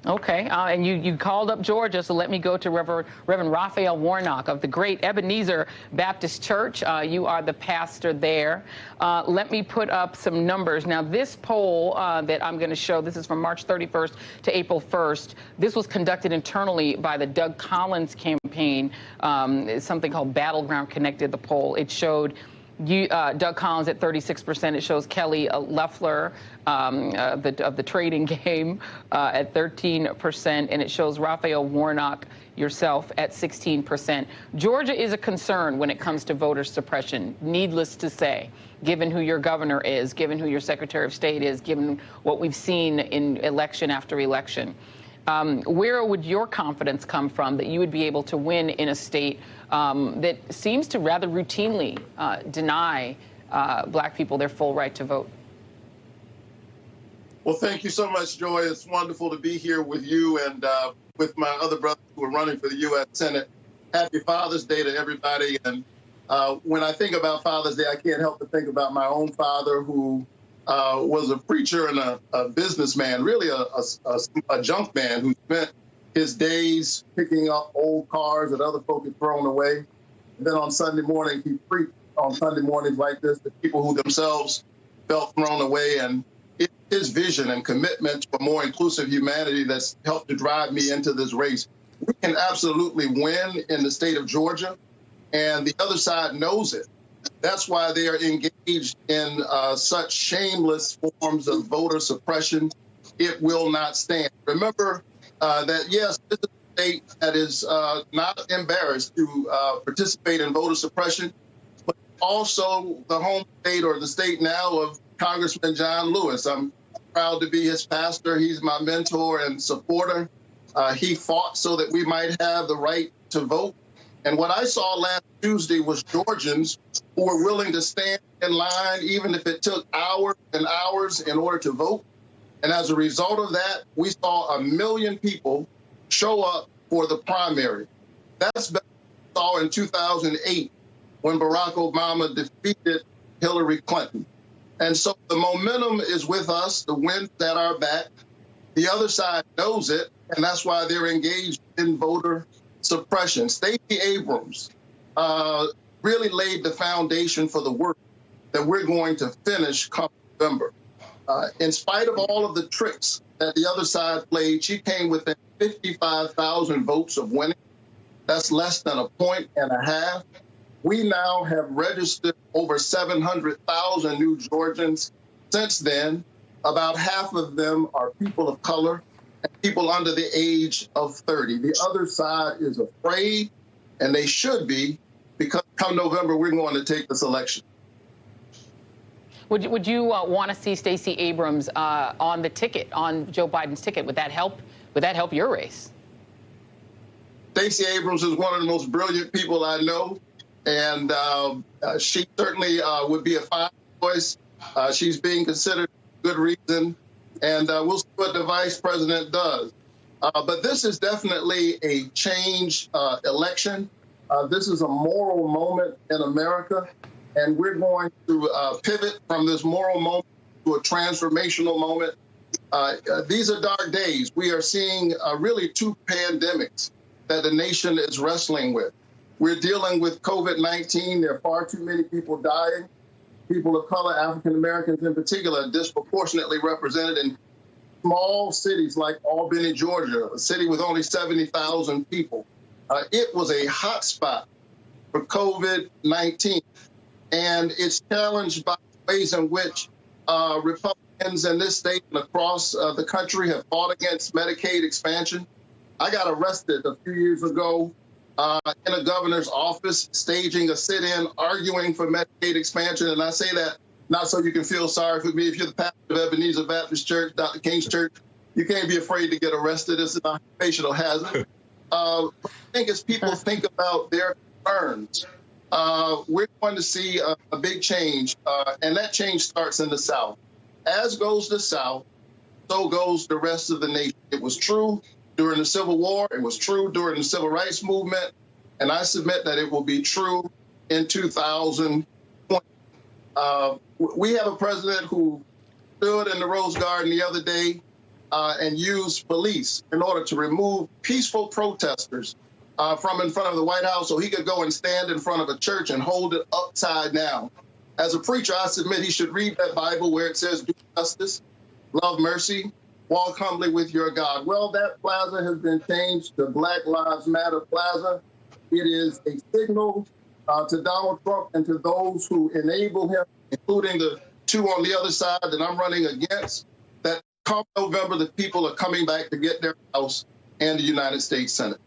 Okay, and you called up Georgia, so let me go to Reverend Raphael Warnock of the great Ebenezer Baptist Church. You are the pastor there. Let me put up some numbers. Now, this poll that I'm going to show, this is from March 31st to April 1st. This was conducted internally by the Doug Collins campaign, something called Battleground Connected, the poll. It showed Doug Collins at 36%. It shows Kelly Loeffler of the trading game at 13%, and it shows Raphael Warnock, yourself, at 16%. Georgia is a concern when it comes to voter suppression, needless to say, given who your governor is, given who your Secretary of State is, given what we've seen in election after election. Where would your confidence come from that you would be able to win in a state that seems to rather routinely deny black people their full right to vote? Well, thank you so much, Joy. It's wonderful to be here with you and with my other brothers who are running for the U.S. Senate. Happy Father's Day to everybody. And when I think about Father's Day, I can't help but think about my own father, who was a preacher and a businessman, really a junk man who spent his days picking up old cars that other folk had thrown away. And then on Sunday morning, he preached on Sunday mornings like this to people who themselves felt thrown away. And it's his vision and commitment to a more inclusive humanity that's helped to drive me into this race. We can absolutely win in the state of Georgia, and the other side knows it. That's why they are engaged in such shameless forms of voter suppression. It will not stand. Remember that, yes, this is a state that is not embarrassed to participate in voter suppression, but also the home state, or the state now, of Congressman John Lewis. I'm proud to be his pastor. He's my mentor and supporter. He fought so that we might have the right to vote. And what I saw last Tuesday was Georgians who were willing to stand in line, even if it took hours and hours, in order to vote. And as a result of that, we saw 1 million people show up for the primary. That's better than we saw in 2008 when Barack Obama defeated Hillary Clinton. And so the momentum is with us, the wind's at our back. The other side knows it, and that's why they're engaged in voter suppression. Stacey Abrams really laid the foundation for the work that we're going to finish come November. In spite of all of the tricks that the other side played, she came within 55,000 votes of winning. That's less than a point and a half. We now have registered over 700,000 new Georgians since then. About half of them are people of color and people under the age of 30. The other side is afraid, and they should be, because come November, we're going to take this election. Would you want to see Stacey Abrams on the ticket, on Joe Biden's ticket? Would that help? Would that help your race? Stacey Abrams is one of the most brilliant people I know, and she certainly would be a fine choice. She's being considered for good reason, and we'll see what the vice president does. But this is definitely a change election. This is a moral moment in America, and we're going to pivot from this moral moment to a transformational moment. These are dark days. We are seeing really two pandemics that the nation is wrestling with. We're dealing with COVID-19. There are far too many people dying. People of color, African Americans in particular, are disproportionately represented in small cities like Albany, Georgia, a city with only 70,000 people. It was a hot spot for COVID-19, and it's challenged by ways in which Republicans in this state and across the country have fought against Medicaid expansion. I got arrested a few years ago in a governor's office, staging a sit-in, arguing for Medicaid expansion. And I say that not so you can feel sorry for me. If you're the pastor of Ebenezer Baptist Church, Dr. King's Church, you can't be afraid to get arrested. It's an occupational hazard. I think as people think about their concerns, we're going to see a big change, and that change starts in the South. As goes the South, so goes the rest of the nation. It was true during the Civil War. It was true during the Civil Rights Movement. And I submit that it will be true in 2020. We have a president who stood in the Rose Garden the other day and used police in order to remove peaceful protesters from in front of the White House so he could go and stand in front of a church and hold it upside down. As a preacher, I submit he should read that Bible where it says, do justice, love mercy, walk humbly with your God. Well, that plaza has been changed to Black Lives Matter Plaza. It is a signal to Donald Trump and to those who enable him, including the two on the other side that I'm running against, that come November, the people are coming back to get their House and the United States Senate.